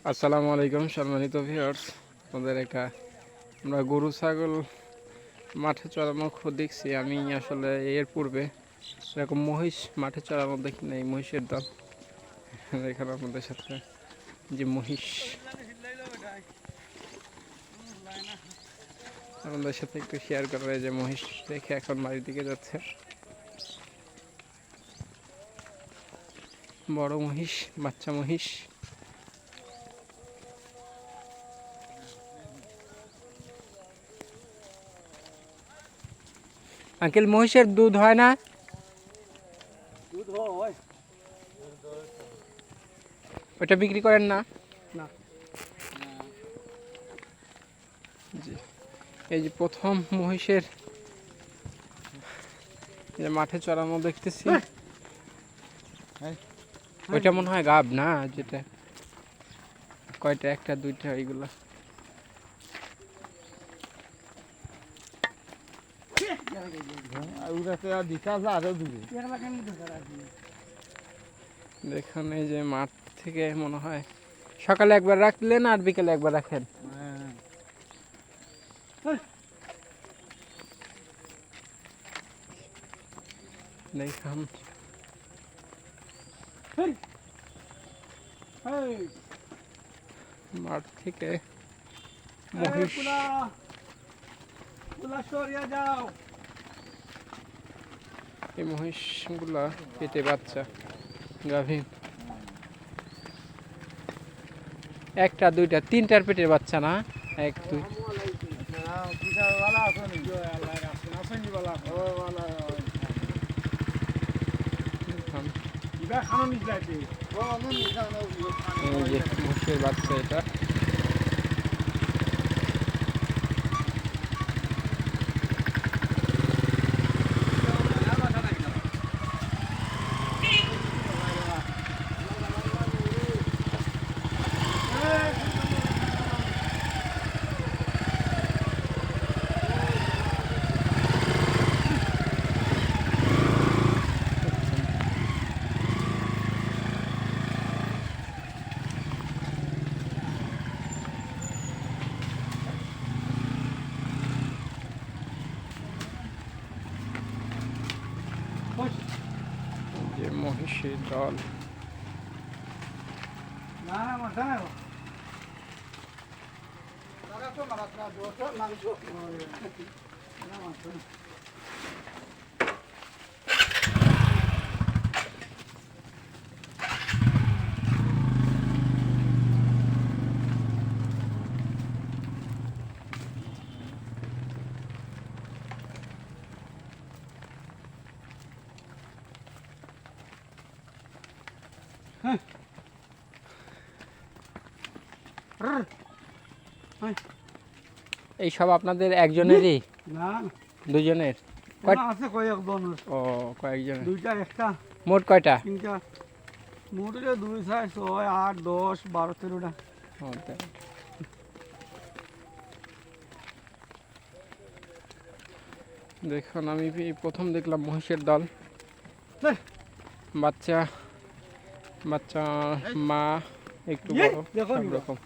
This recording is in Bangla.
আসসালামু আলাইকুম সম্মানিত ভিউয়ার্স। আমাদের আমরা গরু ছাগল মাঠে চড়ানো দেখছি। আমি আসলে এর পূর্বে এরকম মহিষ মাঠে চড়ানো দেখি না। এই মহিষের দল এখানে আমাদের সাথে যে মহিষ আমাদের সাথে একটু শেয়ার করা, যে মহিষ দেখে এখন বাড়ির দিকে যাচ্ছে। বড় মহিষ, বাচ্চা মহিষ। আঙ্কেল, মহিষের দুধ হয় না? দুধ হয়। ওটা বিক্রি করেন না? না। জি, এই যে প্রথম মহিষের যে মাঠে চড়ানো দেখতেছি, ওইটা মনে হয় গাব না? যেটা কয়টা, একটা দুইটা, এইগুলা দেখুন। এই যে মাঠ থেকে মনে হয় সকালে একবার রাখলেন আর বিকেলে একবার রাখেন। দেখুন মাঠ থেকে মহিষ। এই মহিষগুলা পেটে বাচ্চা, গাভীর একটা দুইটা তিনটার পেটের বাচ্চা না? এক দুই মহিষের বাচ্চা এটা। যে মহিষের দল এই সব আপনাদের একজনেরই? না, দুজনের? আছে কয়েকজন। ও, কয়েকজনের। দুইটা একটা মোট কয়টা? তিনটা। মোট 2, 4, 6, 8, 10, 12, 13টা। দেখুন, আমি প্রথম দেখলাম মহিষের দল। বাচ্চা বাচ্চা, মা একটু বড়, সব রকম।